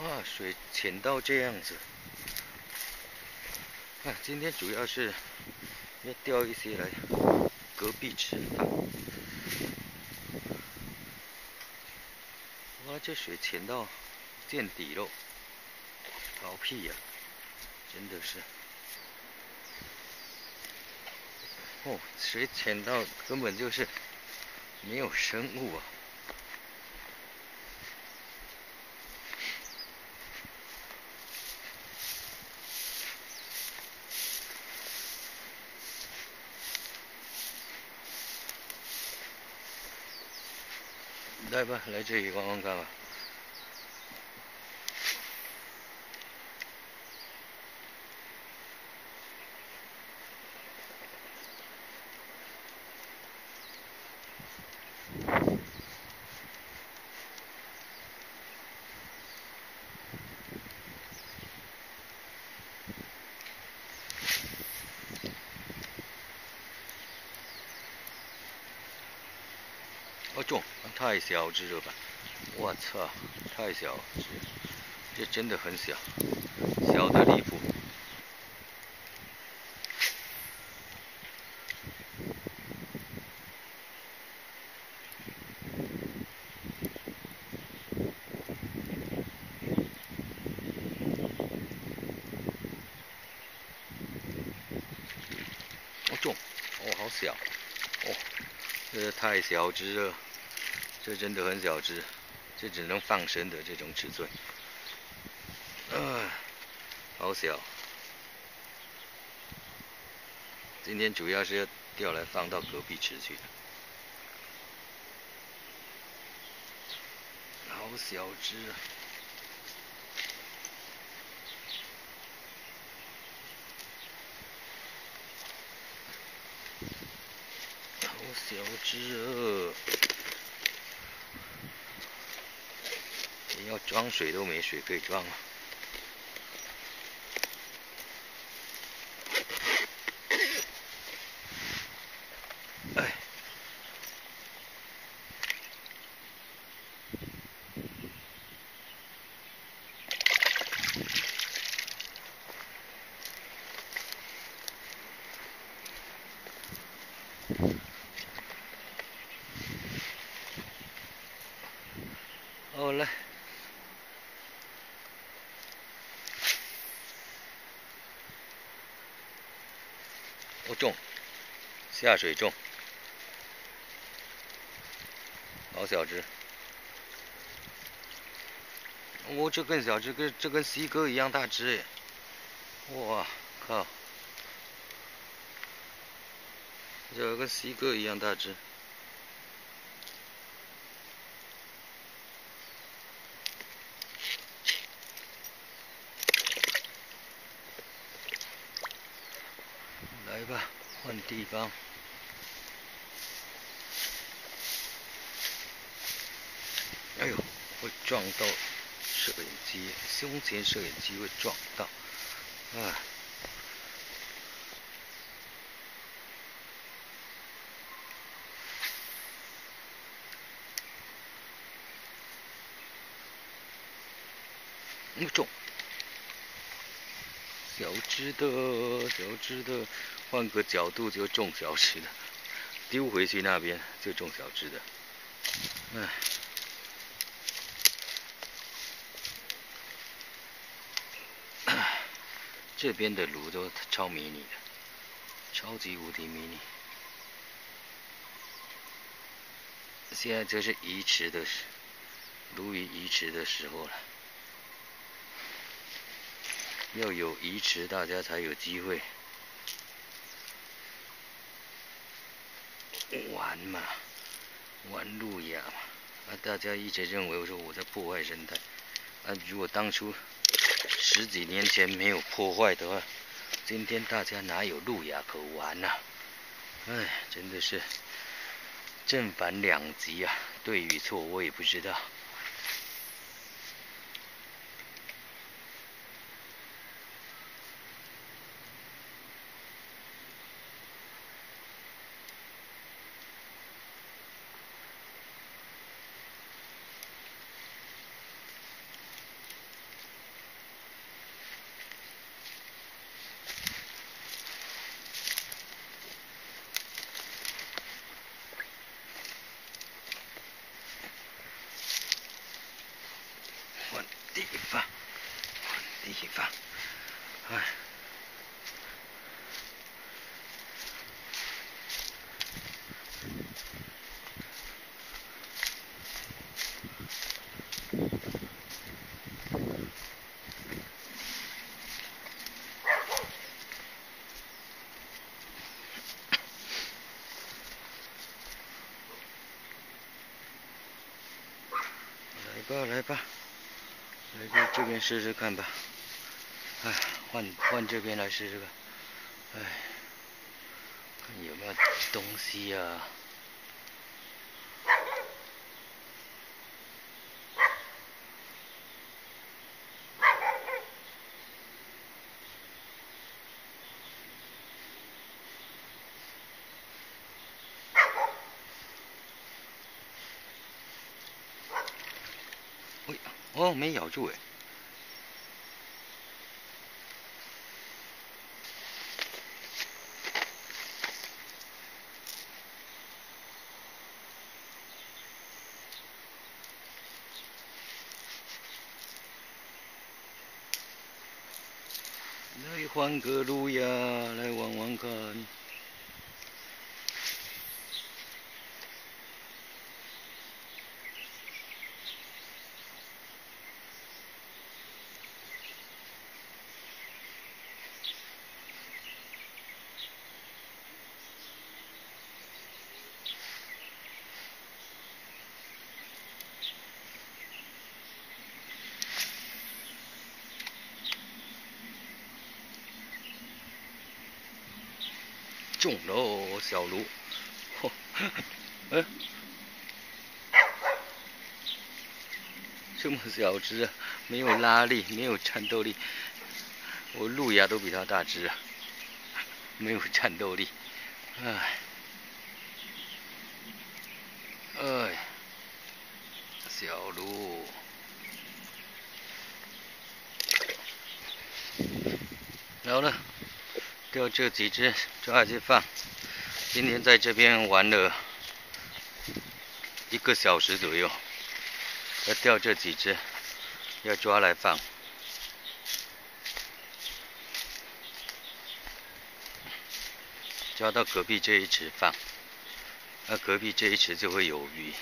哇，水浅到这样子。啊，今天主要是要钓一些来隔壁池塘。哇，这水浅到见底喽，好屁呀、真的是。哦，水浅到根本就是没有生物啊。来吧，来这里玩玩看吧。哦，中，太小只了吧！我操，太小只，这真的很小，小的离谱。哦，中，哦，好小，哦，这太小只了，这真的很小只，这只能放生的这种尺寸。好小。今天主要是要钓来放到隔壁池去。好小只啊！好小只啊！连要装水都没水可以装啊！哎，好来，我中，下水中，好小只。哦，这更小只，这跟西哥一样大只耶！哇靠，这跟西哥一样大只。来吧，换地方。哎呦，会撞到摄影机，胸前摄影机会撞到。啊！中，小只的，小只的，换个角度就中小只的，丢回去那边就中小只的。哎。这边的鲈都超迷你的，超级无敌迷你。现在这是移池的鲈鱼移池的时候了，要有移池，大家才有机会玩嘛，玩路亚嘛。大家一直认为我说我在破坏生态，如果当初10几年前没有破坏的话，今天大家哪有路亚可玩啊？哎，真的是正反两极啊，对与错我也不知道。吧，来吧，来这边试试看吧。哎，换这边来试试看。哎，看有没有东西呀？喂，哦，没咬住哎。来换个路呀，来玩玩看。中喽，小卢！嚯，这么小只啊，没有拉力，没有战斗力。我路亚都比它大只啊，没有战斗力。哎，哎，小卢。好了，钓这几只抓去放。今天在这边玩了1个小时左右，要钓这几只，要抓来放。抓到隔壁这一池放，那隔壁这一池就会有鱼，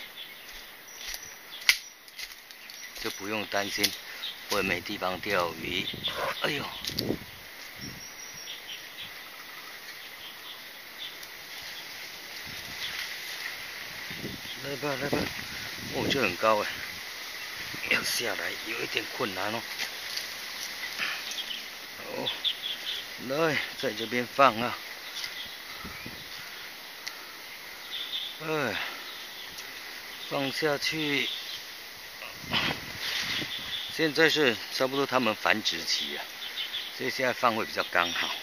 就不用担心会没地方钓鱼。哎呦！来吧，来吧，哦，这很高哎，要下来有一点困难哦。哦，来，在这边放啊。哎，放下去。现在是差不多它们繁殖期啊，所以现在放会比较刚好。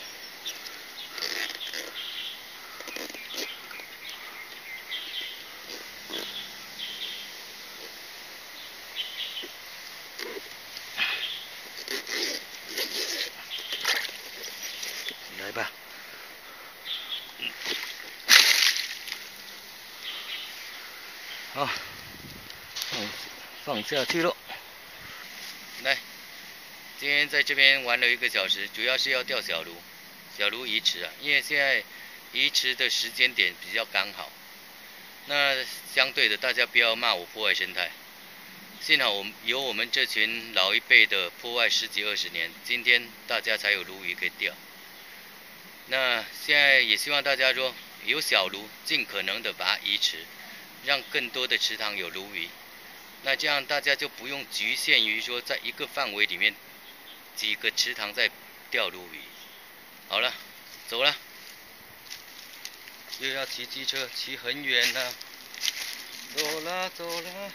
来吧，好，放下去喽。来，今天在这边玩了1个小时，主要是要钓小鲈，小鲈移池啊，因为现在移池的时间点比较刚好。那相对的，大家不要骂我破坏生态。幸好有我们这群老一辈的破坏10几20年，今天大家才有鲈鱼可以钓。那现在也希望大家说有小鲈，尽可能的把它移池，让更多的池塘有鲈鱼。那这样大家就不用局限于说在一个范围里面几个池塘在钓鲈鱼。好了，走了，又要骑机车，骑很远了。走啦，走啦。